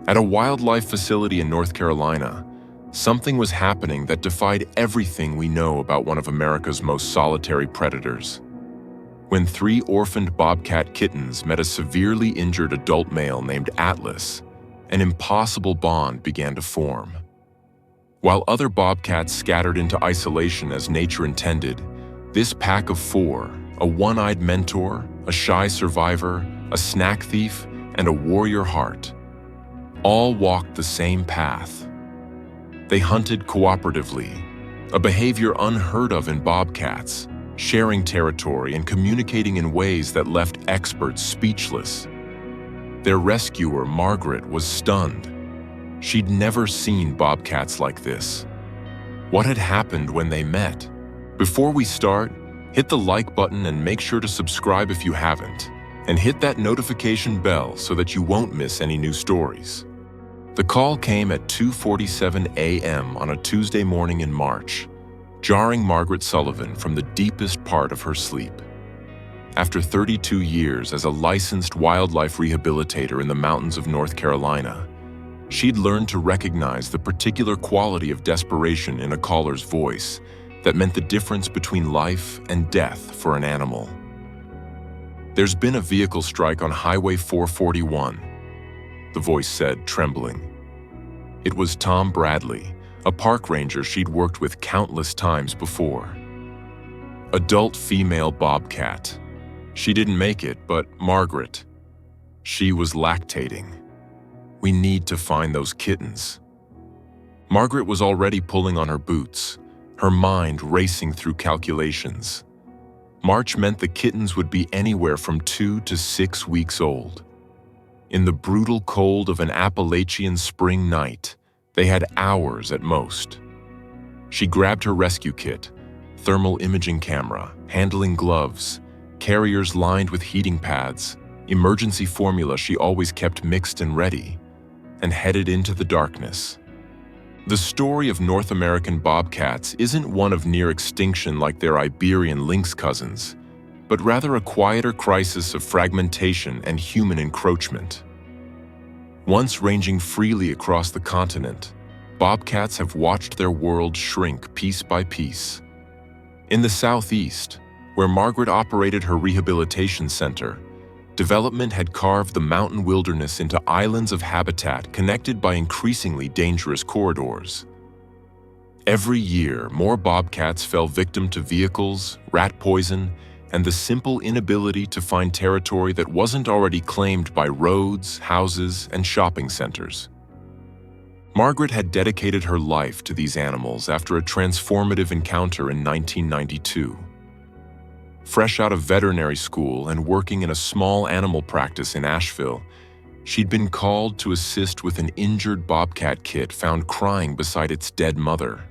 At a wildlife facility in North Carolina, something was happening that defied everything we know about one of America's most solitary predators. When 3 orphaned bobcat kittens met a severely injured adult male named Atlas, an impossible bond began to form. While other bobcats scattered into isolation as nature intended, this pack of 4, a one-eyed mentor, a shy survivor, a snack thief, and a warrior heart, all walked the same path. They hunted cooperatively, a behavior unheard of in bobcats, sharing territory and communicating in ways that left experts speechless. Their rescuer, Margaret, was stunned. She'd never seen bobcats like this. What had happened when they met? Before we start, hit the like button and make sure to subscribe if you haven't, and hit that notification bell so that you won't miss any new stories. The call came at 2:47 a.m. on a Tuesday morning in March, jarring Margaret Sullivan from the deepest part of her sleep. After 32 years as a licensed wildlife rehabilitator in the mountains of North Carolina, she'd learned to recognize the particular quality of desperation in a caller's voice that meant the difference between life and death for an animal. "There's been a vehicle strike on Highway 441, the voice said, trembling. It was Tom Bradley, a park ranger she'd worked with countless times before. Adult female bobcat. She didn't make it, but Margaret. She was lactating. We need to find those kittens." Margaret was already pulling on her boots, her mind racing through calculations. March meant the kittens would be anywhere from 2 to 6 weeks old. In the brutal cold of an Appalachian spring night, they had hours at most. She grabbed her rescue kit, thermal imaging camera, handling gloves, carriers lined with heating pads, emergency formula she always kept mixed and ready, and headed into the darkness. The story of North American bobcats isn't one of near extinction like their Iberian lynx cousins, but rather a quieter crisis of fragmentation and human encroachment. Once ranging freely across the continent, bobcats have watched their world shrink piece by piece. In the southeast, where Margaret operated her rehabilitation center, development had carved the mountain wilderness into islands of habitat connected by increasingly dangerous corridors. Every year, more bobcats fell victim to vehicles, rat poison, and the simple inability to find territory that wasn't already claimed by roads, houses, and shopping centers. Margaret had dedicated her life to these animals after a transformative encounter in 1992. Fresh out of veterinary school and working in a small animal practice in Asheville, she'd been called to assist with an injured bobcat kit found crying beside its dead mother.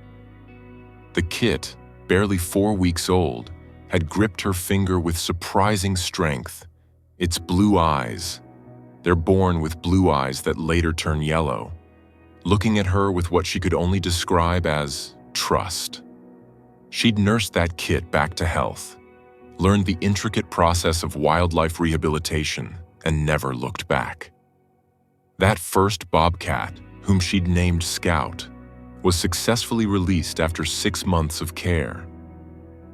The kit, barely 4 weeks old, had gripped her finger with surprising strength. Its blue eyes. They're born with blue eyes that later turn yellow, looking at her with what she could only describe as trust. She'd nursed that kit back to health, learned the intricate process of wildlife rehabilitation, and never looked back. That first bobcat, whom she'd named Scout, was successfully released after 6 months of care.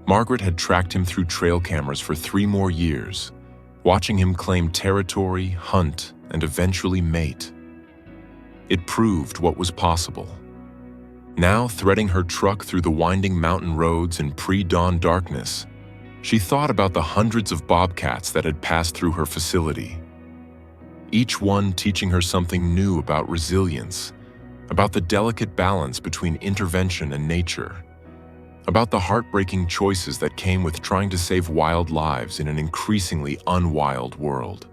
Margaret had tracked him through trail cameras for 3 more years, watching him claim territory, hunt, and eventually mate. It proved what was possible. Now, threading her truck through the winding mountain roads in pre-dawn darkness, she thought about the hundreds of bobcats that had passed through her facility, each one teaching her something new about resilience, about the delicate balance between intervention and nature, about the heartbreaking choices that came with trying to save wild lives in an increasingly unwild world.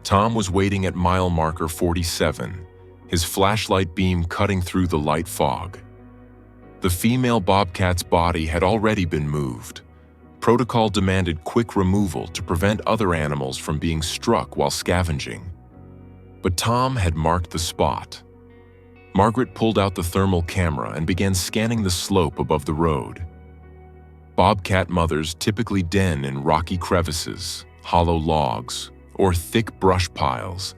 Tom was waiting at mile marker 47, his flashlight beam cutting through the light fog. The female bobcat's body had already been moved. Protocol demanded quick removal to prevent other animals from being struck while scavenging. But Tom had marked the spot. Margaret pulled out the thermal camera and began scanning the slope above the road. Bobcat mothers typically den in rocky crevices, hollow logs, or thick brush piles,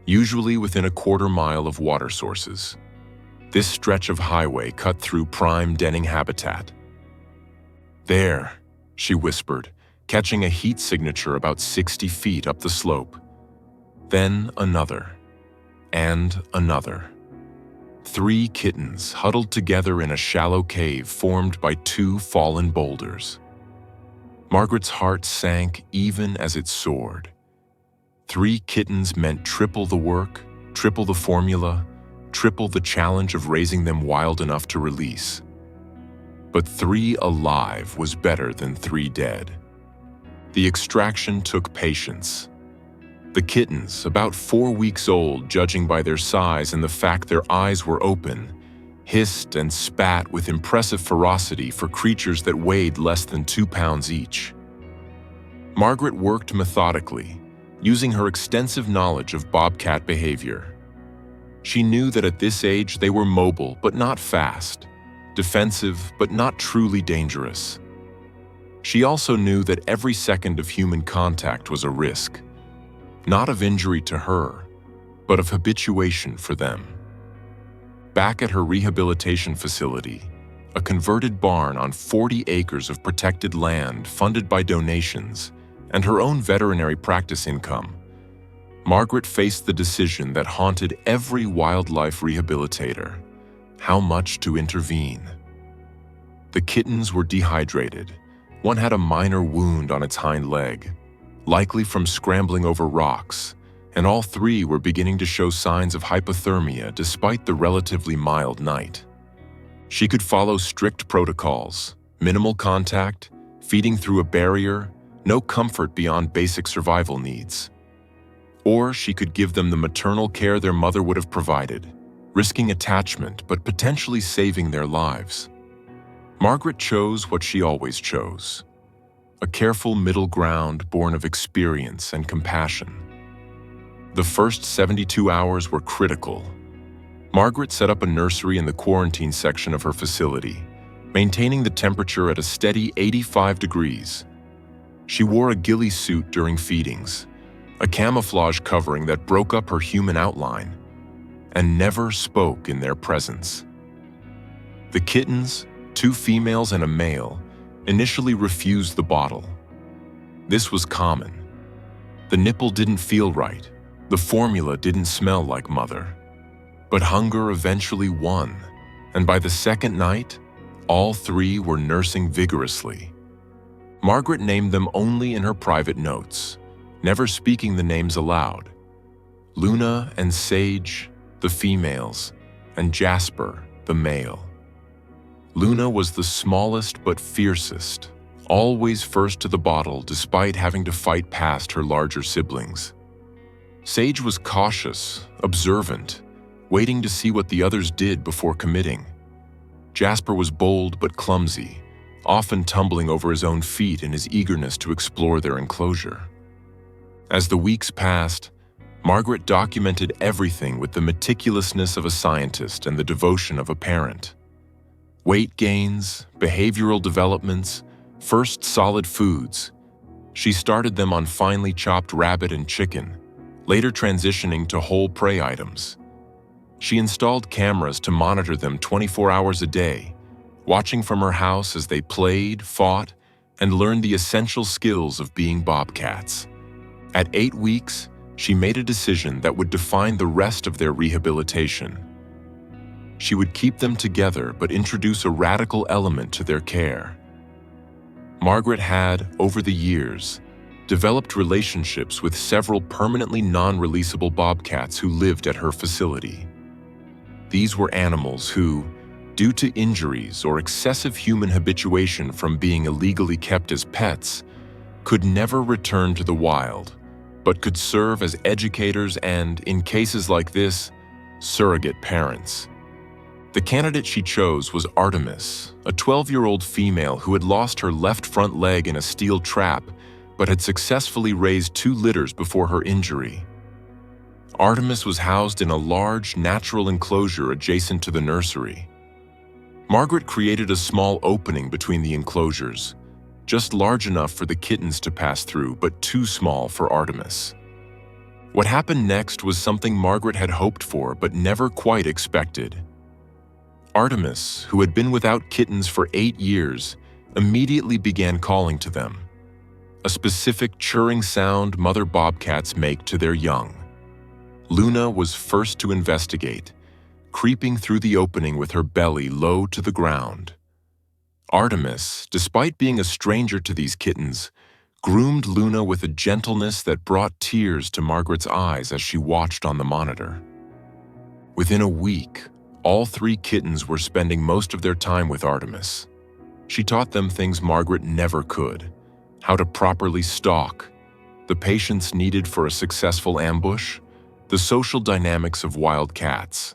usually within a quarter-mile of water sources. This stretch of highway cut through prime denning habitat. "There," she whispered, catching a heat signature about 60 feet up the slope. Then another, and another. 3 kittens huddled together in a shallow cave formed by 2 fallen boulders. Margaret's heart sank even as it soared. 3 kittens meant triple the work, triple the formula, triple the challenge of raising them wild enough to release. But 3 alive was better than 3 dead. The extraction took patience. The kittens, about 4 weeks old, judging by their size and the fact their eyes were open, hissed and spat with impressive ferocity for creatures that weighed less than 2 pounds each. Margaret worked methodically, using her extensive knowledge of bobcat behavior. She knew that at this age they were mobile but not fast, defensive but not truly dangerous. She also knew that every second of human contact was a risk, not of injury to her, but of habituation for them. Back at her rehabilitation facility, a converted barn on 40 acres of protected land funded by donations, and her own veterinary practice income, Margaret faced the decision that haunted every wildlife rehabilitator: how much to intervene. The kittens were dehydrated. One had a minor wound on its hind leg, likely from scrambling over rocks, and all 3 were beginning to show signs of hypothermia despite the relatively mild night. She could follow strict protocols: minimal contact, feeding through a barrier, no comfort beyond basic survival needs. Or she could give them the maternal care their mother would have provided, risking attachment but potentially saving their lives. Margaret chose what she always chose: a careful middle ground born of experience and compassion. The first 72 hours were critical. Margaret set up a nursery in the quarantine section of her facility, maintaining the temperature at a steady 85 degrees. She wore a ghillie suit during feedings, a camouflage covering that broke up her human outline, and never spoke in their presence. The kittens, 2 females and a male, initially refused the bottle. This was common. The nipple didn't feel right. The formula didn't smell like mother. But hunger eventually won, and by the second night, all 3 were nursing vigorously. Margaret named them only in her private notes, never speaking the names aloud. Luna and Sage, the females, and Jasper, the male. Luna was the smallest but fiercest, always first to the bottle despite having to fight past her larger siblings. Sage was cautious, observant, waiting to see what the others did before committing. Jasper was bold but clumsy, often tumbling over his own feet in his eagerness to explore their enclosure. As the weeks passed, Margaret documented everything with the meticulousness of a scientist and the devotion of a parent. Weight gains, behavioral developments, first solid foods. She started them on finely chopped rabbit and chicken, later transitioning to whole prey items. She installed cameras to monitor them 24 hours a day, watching from her house as they played, fought, and learned the essential skills of being bobcats. At 8 weeks, she made a decision that would define the rest of their rehabilitation. She would keep them together but introduce a radical element to their care. Margaret had, over the years, developed relationships with several permanently non-releasable bobcats who lived at her facility. These were animals who, due to injuries or excessive human habituation from being illegally kept as pets, could never return to the wild, but could serve as educators and, in cases like this, surrogate parents. The candidate she chose was Artemis, a 12-year-old female who had lost her left front leg in a steel trap but had successfully raised 2 litters before her injury. Artemis was housed in a large, natural enclosure adjacent to the nursery. Margaret created a small opening between the enclosures, just large enough for the kittens to pass through, but too small for Artemis. What happened next was something Margaret had hoped for but never quite expected. Artemis, who had been without kittens for 8 years, immediately began calling to them, a specific churring sound mother bobcats make to their young. Luna was first to investigate, creeping through the opening with her belly low to the ground. Artemis, despite being a stranger to these kittens, groomed Luna with a gentleness that brought tears to Margaret's eyes as she watched on the monitor. Within a week, all 3 kittens were spending most of their time with Artemis. She taught them things Margaret never could: how to properly stalk, the patience needed for a successful ambush, the social dynamics of wild cats.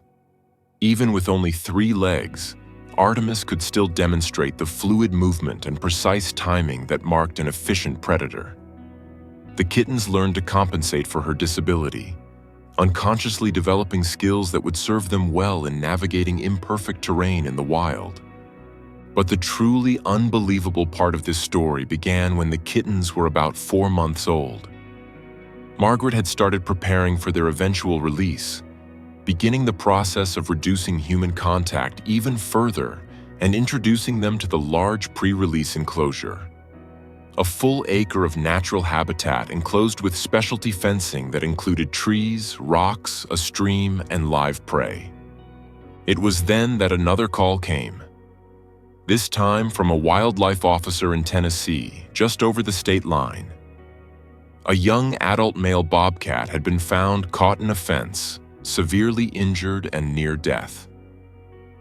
Even with only 3 legs, Artemis could still demonstrate the fluid movement and precise timing that marked an efficient predator. The kittens learned to compensate for her disability, unconsciously developing skills that would serve them well in navigating imperfect terrain in the wild. But the truly unbelievable part of this story began when the kittens were about 4 months old. Margaret had started preparing for their eventual release, beginning the process of reducing human contact even further and introducing them to the large pre-release enclosure. A full acre of natural habitat enclosed with specialty fencing that included trees, rocks, a stream, and live prey. It was then that another call came. This time from a wildlife officer in Tennessee, just over the state line. A young adult male bobcat had been found caught in a fence, severely injured and near death.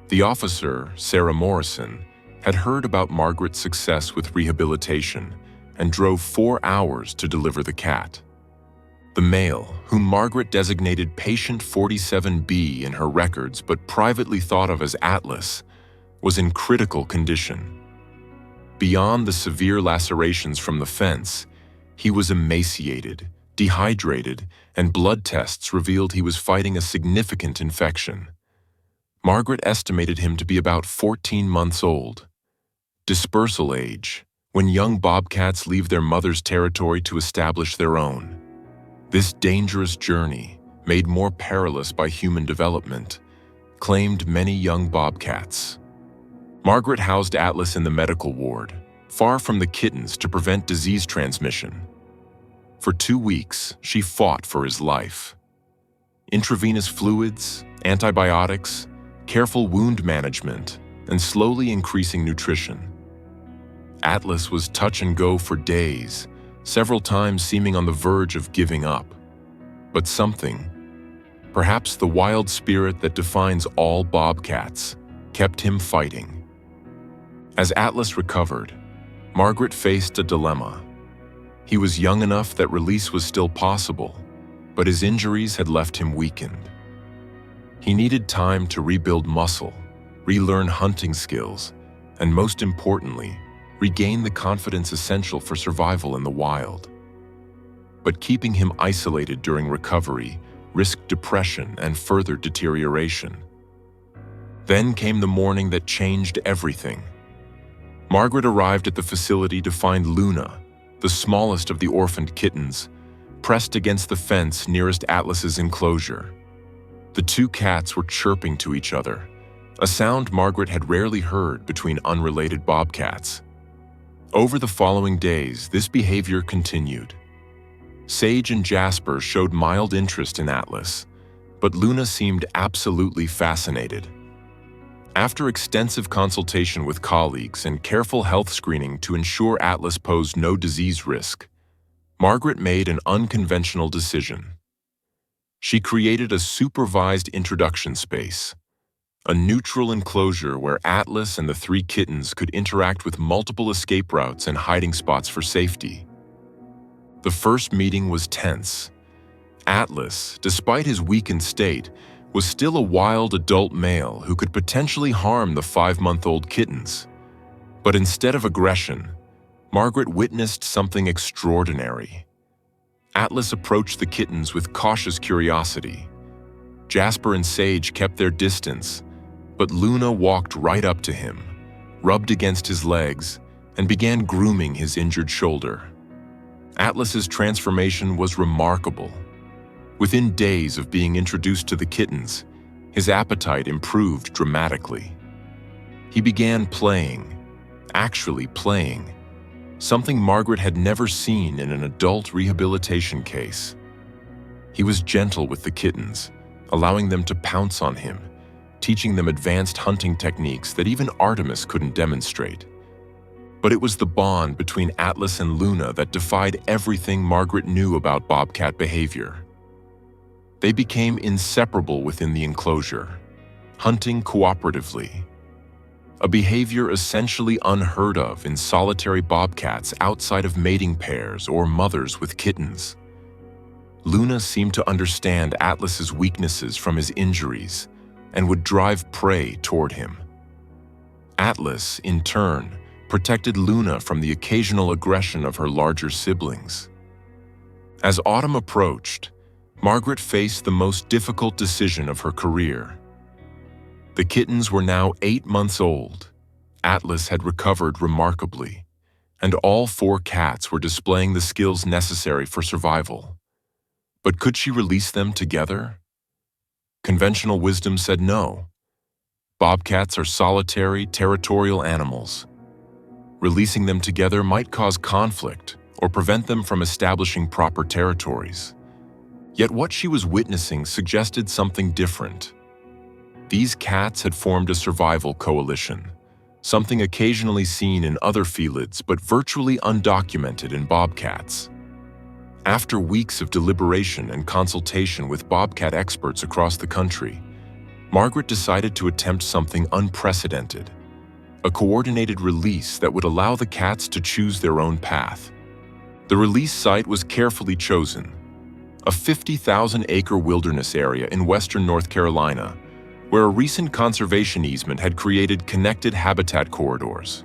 The officer, Sarah Morrison, had heard about Margaret's success with rehabilitation and drove 4 hours to deliver the cat. The male, whom Margaret designated Patient 47B in her records but privately thought of as Atlas, was in critical condition. Beyond the severe lacerations from the fence, he was emaciated, dehydrated, and blood tests revealed he was fighting a significant infection. Margaret estimated him to be about 14 months old. Dispersal age, when young bobcats leave their mother's territory to establish their own. This dangerous journey, made more perilous by human development, claimed many young bobcats. Margaret housed Atlas in the medical ward, far from the kittens to prevent disease transmission. For 2 weeks, she fought for his life. Intravenous fluids, antibiotics, careful wound management, and slowly increasing nutrition. Atlas was touch and go for days, several times seeming on the verge of giving up. But something, perhaps the wild spirit that defines all bobcats, kept him fighting. As Atlas recovered, Margaret faced a dilemma. He was young enough that release was still possible, but his injuries had left him weakened. He needed time to rebuild muscle, relearn hunting skills, and most importantly, regain the confidence essential for survival in the wild. But keeping him isolated during recovery risked depression and further deterioration. Then came the morning that changed everything. Margaret arrived at the facility to find Luna, the smallest of the orphaned kittens, pressed against the fence nearest Atlas's enclosure. The 2 cats were chirping to each other, a sound Margaret had rarely heard between unrelated bobcats. Over the following days, this behavior continued. Sage and Jasper showed mild interest in Atlas, but Luna seemed absolutely fascinated. After extensive consultation with colleagues and careful health screening to ensure Atlas posed no disease risk, Margaret made an unconventional decision. She created a supervised introduction space, a neutral enclosure where Atlas and the 3 kittens could interact with multiple escape routes and hiding spots for safety. The first meeting was tense. Atlas, despite his weakened state, was still a wild adult male who could potentially harm the 5-month-old kittens. But instead of aggression, Margaret witnessed something extraordinary. Atlas approached the kittens with cautious curiosity. Jasper and Sage kept their distance, but Luna walked right up to him, rubbed against his legs, and began grooming his injured shoulder. Atlas's transformation was remarkable. Within days of being introduced to the kittens, his appetite improved dramatically. He began playing, actually playing, something Margaret had never seen in an adult rehabilitation case. He was gentle with the kittens, allowing them to pounce on him, teaching them advanced hunting techniques that even Artemis couldn't demonstrate. But it was the bond between Atlas and Luna that defied everything Margaret knew about bobcat behavior. They became inseparable within the enclosure, hunting cooperatively, a behavior essentially unheard of in solitary bobcats outside of mating pairs or mothers with kittens. Luna seemed to understand Atlas's weaknesses from his injuries and would drive prey toward him. Atlas, in turn, protected Luna from the occasional aggression of her larger siblings. As autumn approached, Margaret faced the most difficult decision of her career. The kittens were now 8 months old. Atlas had recovered remarkably, and all 4 cats were displaying the skills necessary for survival. But could she release them together? Conventional wisdom said no. Bobcats are solitary, territorial animals. Releasing them together might cause conflict or prevent them from establishing proper territories. Yet what she was witnessing suggested something different. These cats had formed a survival coalition, something occasionally seen in other felids but virtually undocumented in bobcats. After weeks of deliberation and consultation with bobcat experts across the country, Margaret decided to attempt something unprecedented, a coordinated release that would allow the cats to choose their own path. The release site was carefully chosen, a 50,000-acre wilderness area in western North Carolina, where a recent conservation easement had created connected habitat corridors.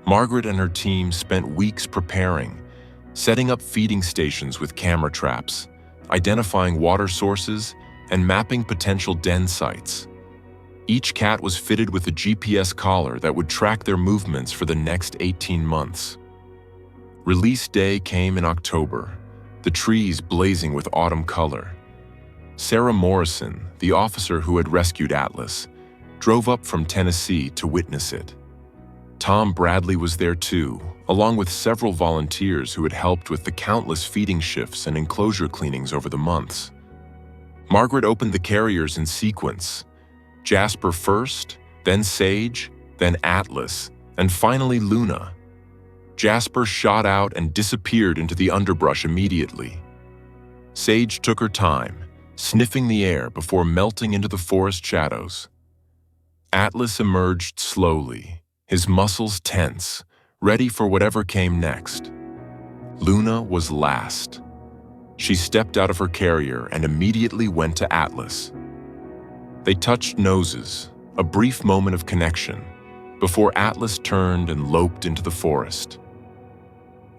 Margaret and her team spent weeks preparing, setting up feeding stations with camera traps, identifying water sources, and mapping potential den sites. Each cat was fitted with a GPS collar that would track their movements for the next 18 months. Release day came in October, the trees blazing with autumn color. Sarah Morrison, the officer who had rescued Atlas, drove up from Tennessee to witness it. Tom Bradley was there too, along with several volunteers who had helped with the countless feeding shifts and enclosure cleanings over the months. Margaret opened the carriers in sequence: Jasper first, then Sage, then Atlas, and finally Luna. Jasper shot out and disappeared into the underbrush immediately. Sage took her time, sniffing the air before melting into the forest shadows. Atlas emerged slowly, his muscles tense, ready for whatever came next. Luna was last. She stepped out of her carrier and immediately went to Atlas. They touched noses, a brief moment of connection, before Atlas turned and loped into the forest.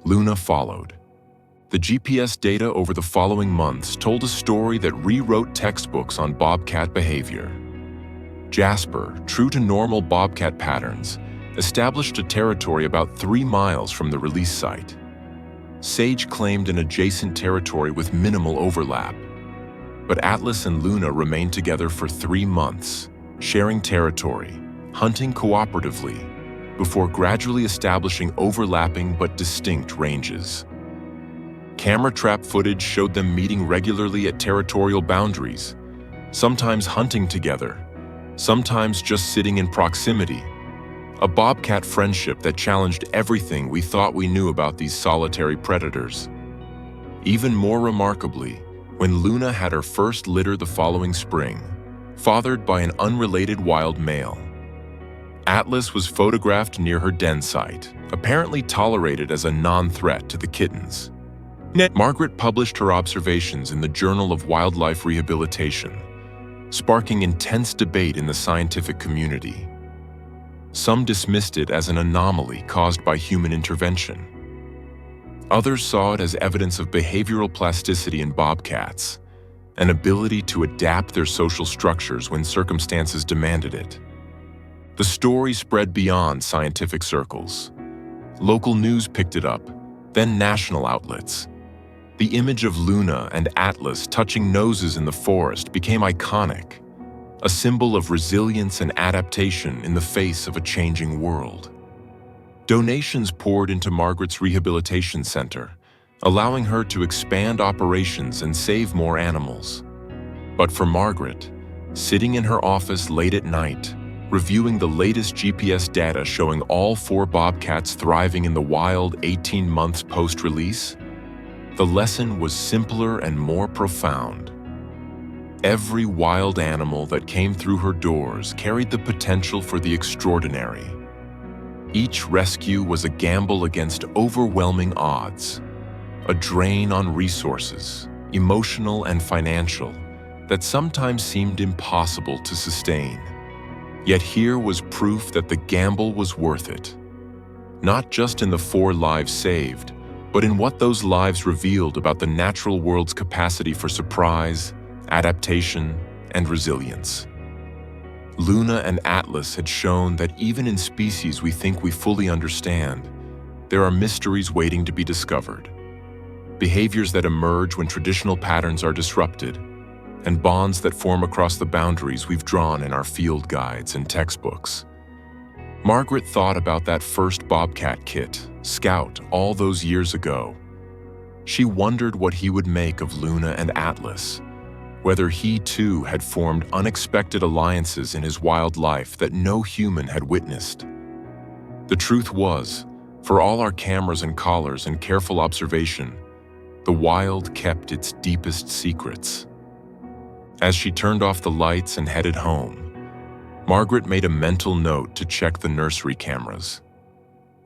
Luna followed. The GPS data over the following months told a story that rewrote textbooks on bobcat behavior. Jasper, true to normal bobcat patterns, established a territory about 3 miles from the release site. Sage claimed an adjacent territory with minimal overlap. But Atlas and Luna remained together for 3 months, sharing territory, hunting cooperatively, before gradually establishing overlapping but distinct ranges. Camera trap footage showed them meeting regularly at territorial boundaries, sometimes hunting together, sometimes just sitting in proximity. A bobcat friendship that challenged everything we thought we knew about these solitary predators. Even more remarkably, when Luna had her first litter the following spring, fathered by an unrelated wild male. Atlas was photographed near her den site, apparently tolerated as a non-threat to the kittens. Margaret published her observations in the Journal of Wildlife Rehabilitation, sparking intense debate in the scientific community. Some dismissed it as an anomaly caused by human intervention. Others saw it as evidence of behavioral plasticity in bobcats, an ability to adapt their social structures when circumstances demanded it. The story spread beyond scientific circles. Local news picked it up, then national outlets. The image of Luna and Atlas touching noses in the forest became iconic, a symbol of resilience and adaptation in the face of a changing world. Donations poured into Margaret's rehabilitation center, allowing her to expand operations and save more animals. But for Margaret, sitting in her office late at night, reviewing the latest GPS data showing all 4 bobcats thriving in the wild 18 months post-release, the lesson was simpler and more profound. Every wild animal that came through her doors carried the potential for the extraordinary. Each rescue was a gamble against overwhelming odds, a drain on resources, emotional and financial, that sometimes seemed impossible to sustain. Yet here was proof that the gamble was worth it. Not just in the 4 lives saved, but in what those lives revealed about the natural world's capacity for surprise, adaptation, and resilience. Luna and Atlas had shown that even in species we think we fully understand, there are mysteries waiting to be discovered. Behaviors that emerge when traditional patterns are disrupted, and bonds that form across the boundaries we've drawn in our field guides and textbooks. Margaret thought about that first Bobcat kit, Scout, all those years ago. She wondered what he would make of Luna and Atlas, whether he too had formed unexpected alliances in his wild life that no human had witnessed. The truth was, for all our cameras and collars and careful observation, the wild kept its deepest secrets. As she turned off the lights and headed home, Margaret made a mental note to check the nursery cameras.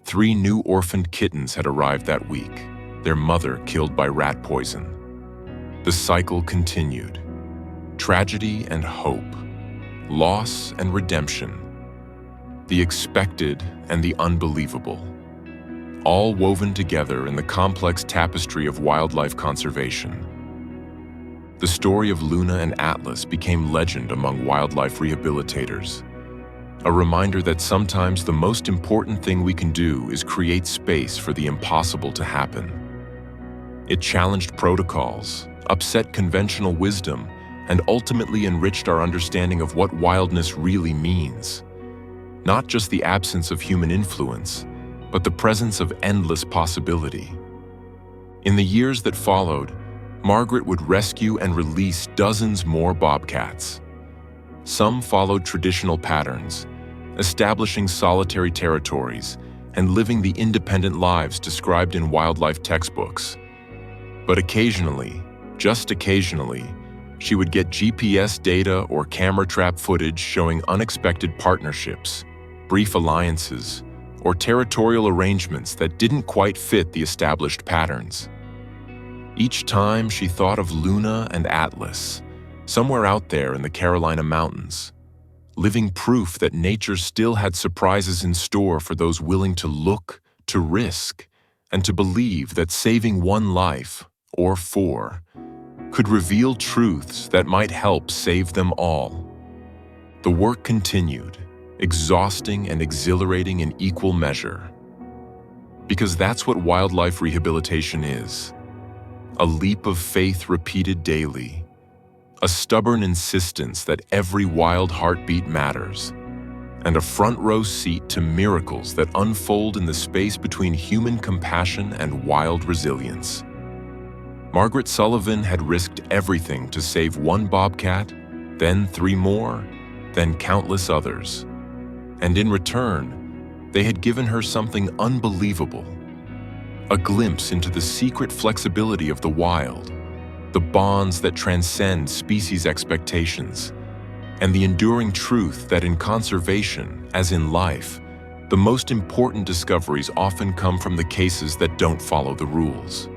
3 new orphaned kittens had arrived that week, their mother killed by rat poison. The cycle continued. Tragedy and hope, loss and redemption, the expected and the unbelievable, all woven together in the complex tapestry of wildlife conservation. The story of Luna and Atlas became legend among wildlife rehabilitators, a reminder that sometimes the most important thing we can do is create space for the impossible to happen. It challenged protocols, upset conventional wisdom, and ultimately enriched our understanding of what wildness really means. Not just the absence of human influence, but the presence of endless possibility. In the years that followed, Margaret would rescue and release dozens more bobcats. Some followed traditional patterns, establishing solitary territories and living the independent lives described in wildlife textbooks. But occasionally, just occasionally, she would get GPS data or camera trap footage showing unexpected partnerships, brief alliances, or territorial arrangements that didn't quite fit the established patterns. Each time she thought of Luna and Atlas, somewhere out there in the Carolina mountains, living proof that nature still had surprises in store for those willing to look, to risk, and to believe that saving one life, or 4, could reveal truths that might help save them all. The work continued, exhausting and exhilarating in equal measure. Because that's what wildlife rehabilitation is. A leap of faith repeated daily, a stubborn insistence that every wild heartbeat matters, and a front-row seat to miracles that unfold in the space between human compassion and wild resilience. Margaret Sullivan had risked everything to save 1 bobcat, then 3 more, then countless others. And in return, they had given her something unbelievable. A glimpse into the secret flexibility of the wild, the bonds that transcend species expectations, and the enduring truth that in conservation, as in life, the most important discoveries often come from the cases that don't follow the rules.